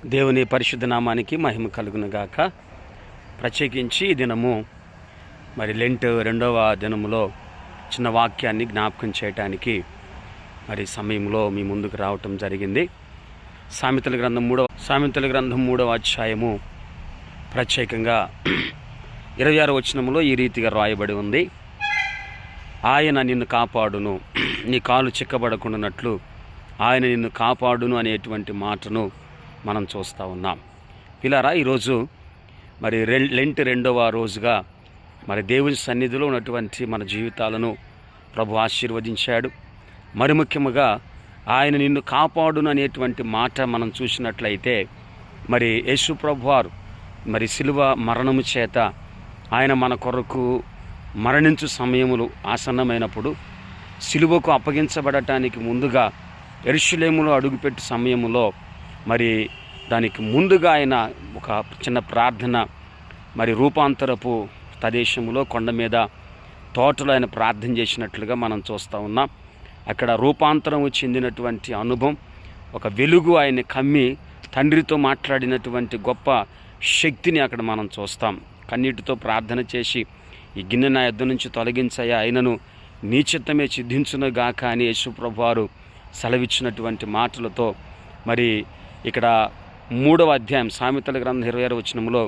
దేవుని పరిశుద్ధ నామానికి మహిమ కలుగును గాక. ప్రత్యేకించి ఈ దినము మరి లెంట్ 2వ దినములో చిన్న వాక్యాన్ని జ్ఞాపకం చేయటానికి మరి సమయంలో మీ ముందుకు రావటం జరిగింది. సామెతల గ్రంథం 3వ అధ్యాయము ప్రత్యేకంగా 26వ వచనములో ఈ రీతిగా రాయబడి ఉంది. ఆయన నిన్ను కాపాడును, నీ కాలు చిక్కబడకుండానట్లు ఆయన నిన్ను కాపాడును అనేటువంటి మాటను మనం చూస్తూ ఉన్నాం. పిల్లారా, ఈరోజు మరి లెంట్ 2వ రోజుగా మరి దేవుని సన్నిధిలో ఉన్నటువంటి మన జీవితాలను ప్రభు ఆశీర్వదించాడు. మరి ముఖ్యముగా ఆయన నిన్ను కాపాడును అనేటువంటి మాట మనం చూసినట్లయితే మరి యేసు ప్రభువారు మరి శిలువ మరణము చేత ఆయన మన కొరకు మరణించు సమయములు ఆసన్నమైనప్పుడు శిలువకు అప్పగించబడటానికి ముందుగా యెరూషలేములో అడుగుపెట్టు సమయములో మరి దానికి ముందుగా ఆయన ఒక చిన్న ప్రార్థన మరి రూపాంతరపు ప్రదేశములో కొండ మీద తోటలో ఆయన ప్రార్థన చేసినట్లుగా మనం చూస్తూ ఉన్నాం. అక్కడ రూపాంతరం చెందినటువంటి అనుభవం, ఒక వెలుగు ఆయన్ని కమ్మి తండ్రితో మాట్లాడినటువంటి గొప్ప శక్తిని అక్కడ మనం చూస్తాం. కన్నీటితో ప్రార్థన చేసి ఈ గిన్నె నా యొద్ద నుంచి తొలగించయ్యా, అయినను నీ చిత్తమే సిద్ధించునుగాక అని యేసు ప్రభువారు సెలవిచ్చినటువంటి మాటలతో మరి ఇక్కడ 3వ అధ్యాయం సామెతల గ్రంథం 26వ వచనంలో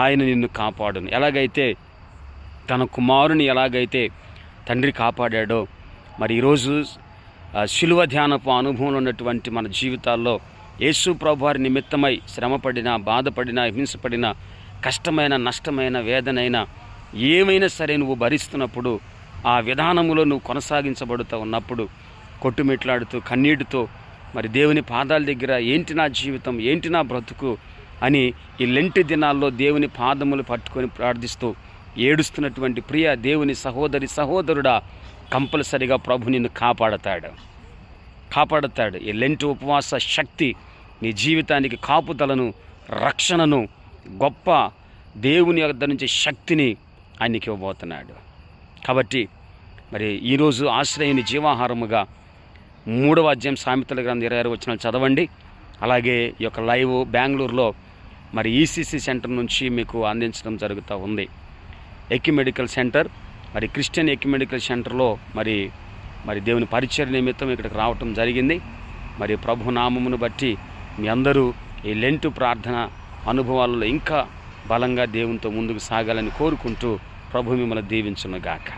ఆయన నిన్ను కాపాడును, ఎలాగైతే తన కుమారుని ఎలాగైతే తండ్రి కాపాడాడో మరి ఈరోజు శిలువ ధ్యానపు అనుభవంలో ఉన్నటువంటి మన జీవితాల్లో యేసు ప్రభువారి నిమిత్తమై శ్రమపడిన, బాధపడిన, హింసపడిన, కష్టమైన, నష్టమైన, వేదనైనా ఏమైనా సరే నువ్వు భరిస్తున్నప్పుడు, ఆ విధానములో నువ్వు కొనసాగించబడుతూ ఉన్నప్పుడు కొట్టుమిట్లాడుతూ కన్నీటితో మరి దేవుని పాదాల దగ్గర ఏంటి నా జీవితం, ఏంటి నా బ్రతుకు అని ఈ లెంటి దినాల్లో దేవుని పాదములు పట్టుకొని ప్రార్థిస్తూ ఏడుస్తున్నటువంటి ప్రియ దేవుని సహోదరుడా, కంపల్సరిగా ప్రభు నిన్ను కాపాడతాడు. ఈ లెంటి ఉపవాస శక్తి నీ జీవితానికి కాపుదలను, రక్షణను, గొప్ప దేవుని వద్ద నుంచి శక్తిని ఆయనకి ఇవ్వబోతున్నాడు. కాబట్టి మరి ఈరోజు ఆశ్రయని జీవాహారముగా 3వ అధ్యాయం సామెతల గ్రంథం 26వ వచనం చదవండి. అలాగే ఈ యొక్క లైవ్ బెంగళూరులో మరి ఈసీసీ సెంటర్ నుంచి మీకు అందించడం జరుగుతూ ఉంది. ఎక్యుమెడికల్ సెంటర్, మరి క్రిస్టియన్ ఎక్యుమెడికల్ సెంటర్లో మరి దేవుని పరిచర్య నిమిత్తం ఇక్కడికి రావటం జరిగింది. మరి ప్రభు నామమును బట్టి మీ అందరూ ఈ లెంటు ప్రార్థన అనుభవాలలో ఇంకా బలంగా దేవునితో ముందుకు సాగాలని కోరుకుంటూ ప్రభు మిమ్మల్ని దీవించునుగాక.